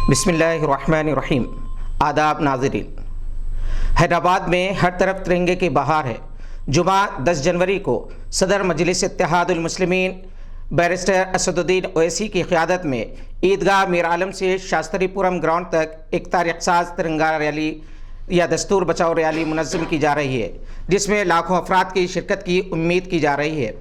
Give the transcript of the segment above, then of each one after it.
بسم اللہ الرحمن الرحیم۔ آداب ناظرین، حیدرآباد میں ہر طرف ترنگے کی بہار ہے۔ جمعہ 10 جنوری کو صدر مجلس اتحاد المسلمین بیرسٹر اسد الدین اویسی کی قیادت میں عیدگاہ میر عالم سے شاستری پورم گراؤنڈ تک ایک تاریخ ساز ترنگا ریلی یا دستور بچاؤ ریلی منظم کی جا رہی ہے، جس میں لاکھوں افراد کی شرکت کی امید کی جا رہی ہے۔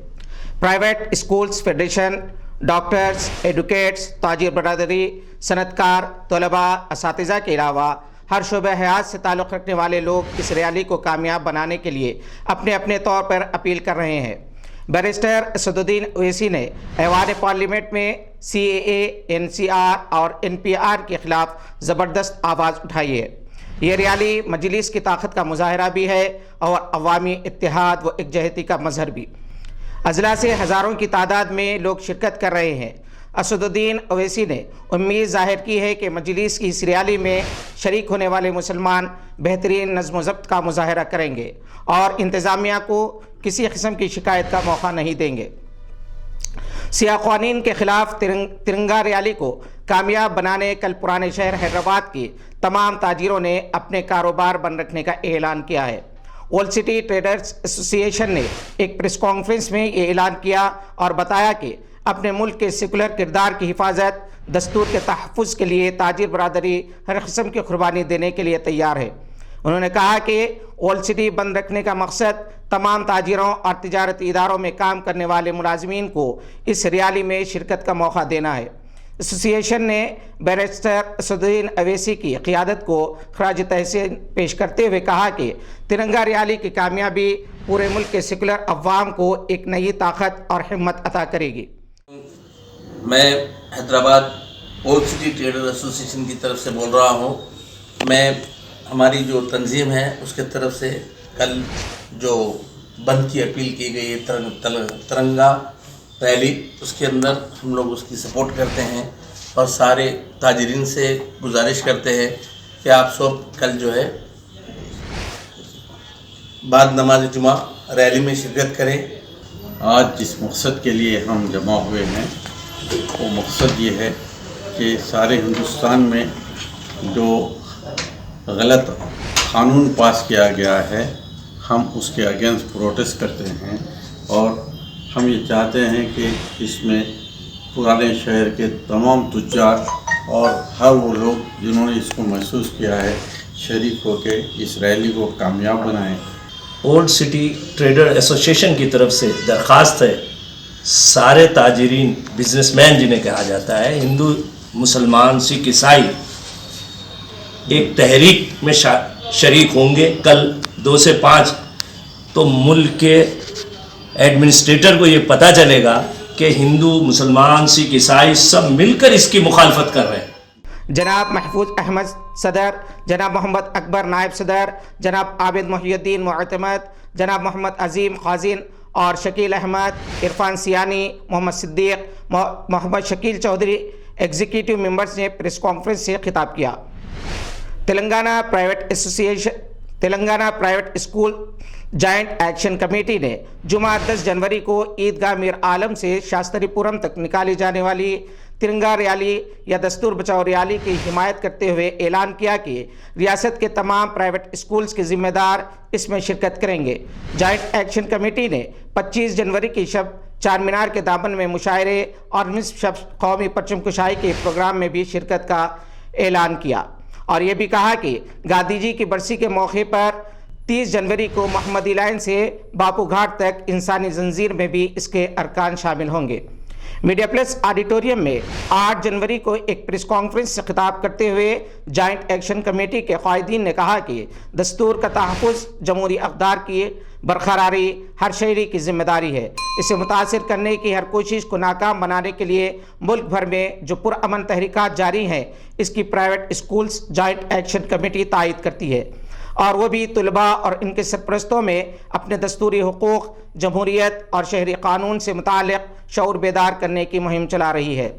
Private schools federation, doctors, advocates, تاجر برادری، صنعت کار، طلباء، اساتذہ کے علاوہ ہر شعبہ حیات سے تعلق رکھنے والے لوگ اس ریلی کو کامیاب بنانے کے لیے اپنے اپنے طور پر اپیل کر رہے ہیں۔ بیرسٹر اسد الدین اویسی نے ایوان پارلیمنٹ میں CAA، NCR اور NPR کے خلاف زبردست آواز اٹھائی ہے۔ یہ ریلی مجلس کی طاقت کا مظاہرہ بھی ہے اور عوامی اتحاد و یکجہتی کا مظہر بھی۔ اضلاع سے ہزاروں کی تعداد میں لوگ شرکت کر رہے ہیں۔ اسد الدین اویسی نے امید ظاہر کی ہے کہ مجلس کی اس ریلی میں شریک ہونے والے مسلمان بہترین نظم و ضبط کا مظاہرہ کریں گے اور انتظامیہ کو کسی قسم کی شکایت کا موقع نہیں دیں گے۔ سیاہ قوانین کے خلاف ترنگا ریلی کو کامیاب بنانے کل پرانے شہر حیدرآباد کے تمام تاجروں نے اپنے کاروبار بند رکھنے کا اعلان کیا ہے۔ اولڈ سٹی ٹریڈرز ایسوسی ایشن نے ایک پریس کانفرنس میں یہ اعلان کیا اور بتایا کہ اپنے ملک کے سیکولر کردار کی حفاظت، دستور کے تحفظ کے لیے تاجر برادری ہر قسم کی قربانی دینے کے لیے تیار ہے۔ انہوں نے کہا کہ اولڈ سٹی بند رکھنے کا مقصد تمام تاجروں اور تجارتی اداروں میں کام کرنے والے ملازمین کو اس ریلی میں شرکت کا موقع دینا ہے۔ ایسوسی ایشن نے بیرسٹر اسد الدین اویسی کی قیادت کو خراج تحسین پیش کرتے ہوئے کہا کہ ترنگا ریلی کی کامیابی پورے ملک کے سیکولر عوام کو ایک نئی طاقت اور ہمت عطا کرے گی۔ میں حیدرآباد اولڈ سٹی ٹریڈر ایسوسی ایشن کی طرف سے بول رہا ہوں۔ میں ہماری جو تنظیم ہے اس کے طرف سے کل جو بند کی اپیل کی گئی ہے ترنگا ریلی، اس کے اندر ہم لوگ اس کی سپورٹ کرتے ہیں اور سارے تاجرین سے گزارش کرتے ہیں کہ آپ سب کل جو ہے بعد نماز جمعہ ریلی میں شرکت کریں۔ آج جس مقصد کے لیے ہم جمع ہوئے ہیں وہ مقصد یہ ہے کہ سارے ہندوستان میں جو غلط قانون پاس کیا گیا ہے ہم اس کے اگینسٹ پروٹیسٹ کرتے ہیں، اور ہم یہ چاہتے ہیں کہ اس میں پرانے شہر کے تمام تجار اور ہر وہ لوگ جنہوں نے اس کو محسوس کیا ہے شریک ہو کے اس ریلی کو کامیاب بنائیں۔ اولڈ سٹی ٹریڈر ایسوسی ایشن کی طرف سے درخواست ہے، سارے تاجرین، بزنس مین جنہیں کہا جاتا ہے، ہندو، مسلمان، سکھ، عیسائی، ایک تحریک میں شریک ہوں گے کل 2 سے 5، تو ملک کے ایڈمنسٹریٹر کو یہ پتہ چلے گا کہ ہندو، مسلمان، سکھ، عیسائی سب مل کر اس کی مخالفت کر رہے ہیں۔ جناب محفوظ احمد صدر، جناب محمد اکبر نائب صدر، جناب عابد محی الدین معتمد، جناب محمد عظیم خازن اور شکیل احمد، عرفان سیانی، محمد صدیق، محمد شکیل چودھری ایگزیکٹو ممبرز نے پریس کانفرنس سے خطاب کیا۔ Telangana private school joint action committee نے جمعہ 10 جنوری کو عیدگاہ میر عالم سے شاستری پورم تک نکالی جانے والی ترنگا ریلی یا دستور بچاؤ ریلی کی حمایت کرتے ہوئے اعلان کیا کہ ریاست کے تمام پرائیویٹ اسکولز کے ذمہ دار اس میں شرکت کریں گے۔ جوائنٹ ایکشن کمیٹی نے 25 جنوری کی شب چار مینار کے دامن میں مشاعرے اور نصف شب قومی پرچم کشائی کے پروگرام میں بھی شرکت کا اعلان کیا، اور یہ بھی کہا کہ گاندھی جی کی برسی کے موقع پر 30 جنوری کو محمدی لائن سے باپو گھاٹ تک انسانی زنجیر میں بھی اس کے ارکان شامل ہوں گے۔ میڈیا پلس آڈیٹوریم میں 8 جنوری کو ایک پریس کانفرنس سے خطاب کرتے ہوئے جوائنٹ ایکشن کمیٹی کے قائدین نے کہا کہ دستور کا تحفظ جمہوری اقدار کی برقراری ہر شہری کی ذمہ داری ہے۔ اسے متاثر کرنے کی ہر کوشش کو ناکام بنانے کے لیے ملک بھر میں جو پرامن تحریکات جاری ہیں اس کی private schools joint action committee تائید کرتی ہے، اور وہ بھی طلباء اور ان کے سرپرستوں میں اپنے دستوری حقوق، جمہوریت اور شہری قانون سے متعلق شعور بیدار کرنے کی مہم چلا رہی ہے۔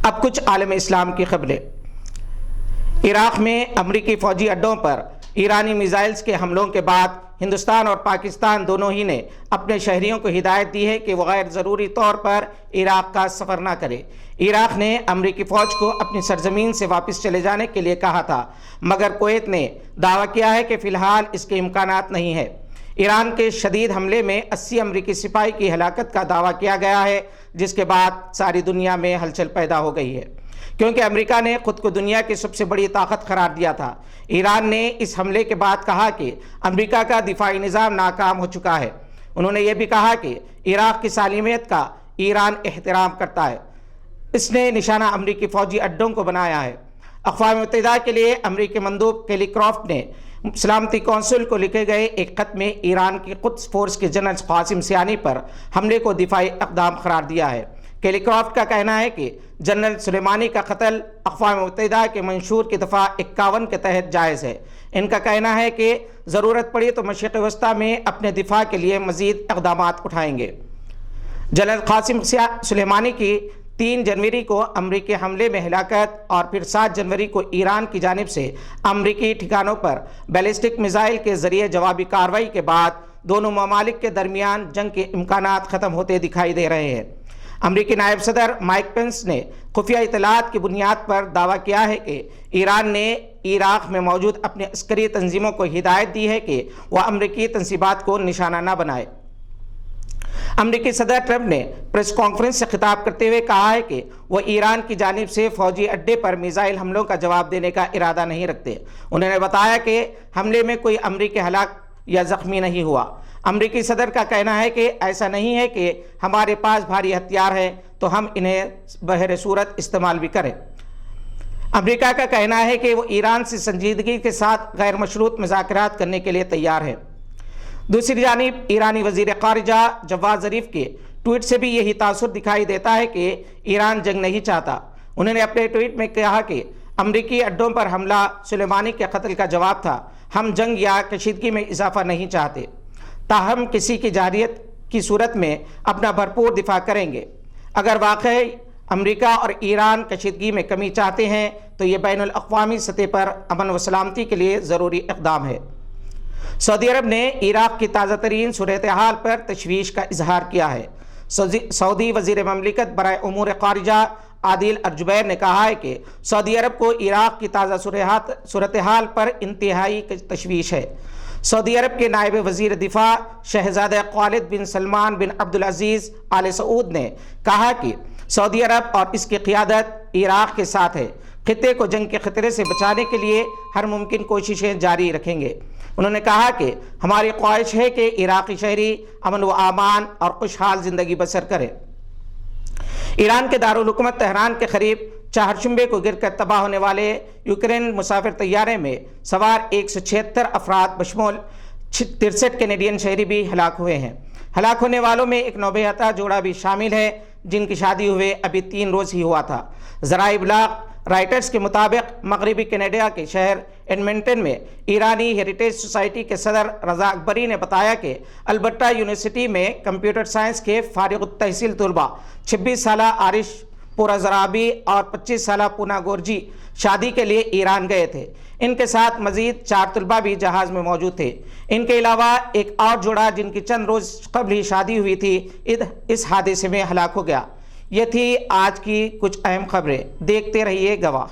اب کچھ عالم اسلام کی خبریں۔ عراق میں امریکی فوجی اڈوں پر ایرانی میزائلز کے حملوں کے بعد ہندوستان اور پاکستان دونوں ہی نے اپنے شہریوں کو ہدایت دی ہے کہ وہ غیر ضروری طور پر عراق کا سفر نہ کرے۔ عراق نے امریکی فوج کو اپنی سرزمین سے واپس چلے جانے کے لیے کہا تھا، مگر کویت نے دعویٰ کیا ہے کہ فی الحال اس کے امکانات نہیں ہے۔ ایران کے شدید حملے میں 80 امریکی سپاہی کی ہلاکت کا دعویٰ کیا گیا ہے، جس کے بعد ساری دنیا میں ہلچل پیدا ہو گئی ہے، کیونکہ امریکہ نے خود کو دنیا کی سب سے بڑی طاقت قرار دیا تھا۔ ایران نے اس حملے کے بعد کہا کہ امریکہ کا دفاعی نظام ناکام ہو چکا ہے۔ انہوں نے یہ بھی کہا کہ عراق کی سالمیت کا ایران احترام کرتا ہے۔ اس نے نشانہ امریکی فوجی اڈوں کو بنایا ہے۔ اقوام متحدہ کے لیے امریکی مندوب کیلی کرافٹ نے سلامتی کونسل کو لکھے گئے ایک خط میں ایران کی قدس فورس کے جنرل قاسم سیانی پر حملے کو دفاعی اقدام قرار دیا ہے۔ کیلی کرافٹ کا کہنا ہے کہ جنرل سلیمانی کا قتل اقوام متحدہ کے منشور کی دفعہ 51 کے تحت جائز ہے۔ ان کا کہنا ہے کہ ضرورت پڑی تو مشرق وسطیٰ میں اپنے دفاع کے لیے مزید اقدامات اٹھائیں گے۔ جنرل قاسم سلیمانی کی 3 جنوری کو امریکی حملے میں ہلاکت اور پھر 7 جنوری کو ایران کی جانب سے امریکی ٹھکانوں پر بیلسٹک میزائل کے ذریعے جوابی کارروائی کے بعد دونوں ممالک کے درمیان جنگ کے امکانات ختم ہوتے دکھائی دے رہے ہیں۔ امریکی نائب صدر مائک پینس نے خفیہ اطلاعات کی بنیاد پر دعویٰ کیا ہے کہ ایران نے عراق میں موجود اپنی عسکری تنظیموں کو ہدایت دی ہے کہ وہ امریکی تنصیبات کو نشانہ نہ بنائے۔ امریکی صدر ٹرمپ نے پریس کانفرنس سے خطاب کرتے ہوئے کہا ہے کہ وہ ایران کی جانب سے فوجی اڈے پر میزائل حملوں کا جواب دینے کا ارادہ نہیں رکھتے۔ انہوں نے بتایا کہ حملے میں کوئی امریکی ہلاک یا زخمی نہیں ہوا۔ امریکی صدر کا کہنا ہے کہ ایسا نہیں ہے کہ ہمارے پاس بھاری ہتھیار ہیں تو ہم انہیں بہر صورت استعمال بھی کریں۔ امریکہ کا کہنا ہے کہ وہ ایران سے سنجیدگی کے ساتھ غیر مشروط مذاکرات کرنے کے لیے تیار ہے۔ دوسری جانب ایرانی وزیر خارجہ جواد ظریف کے ٹویٹ سے بھی یہی تاثر دکھائی دیتا ہے کہ ایران جنگ نہیں چاہتا۔ انہوں نے اپنے ٹویٹ میں کہا کہ امریکی اڈوں پر حملہ سلیمانی کے قتل کا جواب تھا۔ ہم جنگ یا کشیدگی میں اضافہ نہیں چاہتے، تاہم کسی کی جارحیت کی صورت میں اپنا بھرپور دفاع کریں گے۔ اگر واقعی امریکہ اور ایران کشیدگی میں کمی چاہتے ہیں تو یہ بین الاقوامی سطح پر امن و سلامتی کے لیے ضروری اقدام ہے۔ سعودی عرب نے عراق کی تازہ ترین صورتحال پر تشویش کا اظہار کیا ہے۔ سعودی وزیر مملکت برائے امور خارجہ عادل الجبیر نے کہا ہے کہ سعودی عرب کو عراق کی تازہ صورتحال پر انتہائی تشویش ہے۔ سعودی عرب کے نائب وزیر دفاع شہزادہ خالد بن سلمان بن عبدالعزیز آل سعود نے کہا کہ سعودی عرب اور اس کی قیادت عراق کے ساتھ ہے، خطے کو جنگ کے خطرے سے بچانے کے لیے ہر ممکن کوششیں جاری رکھیں گے۔ انہوں نے کہا کہ ہماری خواہش ہے کہ عراقی شہری امن و امان اور خوشحال زندگی بسر کرے۔ ایران کے دارالحکومت تہران کے قریب چہارشنبے کو گر کر تباہ ہونے والے یوکرین مسافر طیارے میں سوار 176 افراد بشمول 63 کینیڈین شہری بھی ہلاک ہوئے ہیں۔ ہلاک ہونے والوں میں ایک نوبیاہتا جوڑا بھی شامل ہے جن کی شادی ہوئے ابھی 3 روز ہی ہوا تھا۔ ذرائع ابلاغ رائٹرز کے مطابق مغربی کینیڈا کے شہر ایڈمنٹن میں ایرانی ہیریٹیج سوسائٹی کے صدر رضا اکبری نے بتایا کہ البرٹا یونیورسٹی میں کمپیوٹر سائنس کے فارغ التحصیل طلباء 26 سالہ عارش پورازرابی اور 25 سالہ پونا گورجی شادی کے لیے ایران گئے تھے۔ ان کے ساتھ مزید 4 طلباء بھی جہاز میں موجود تھے۔ ان کے علاوہ ایک اور جوڑا جن کی چند روز قبل ہی شادی ہوئی تھی اس حادثے میں ہلاک ہو گیا۔ یہ تھی آج کی کچھ اہم خبریں۔ دیکھتے رہیے گواہ۔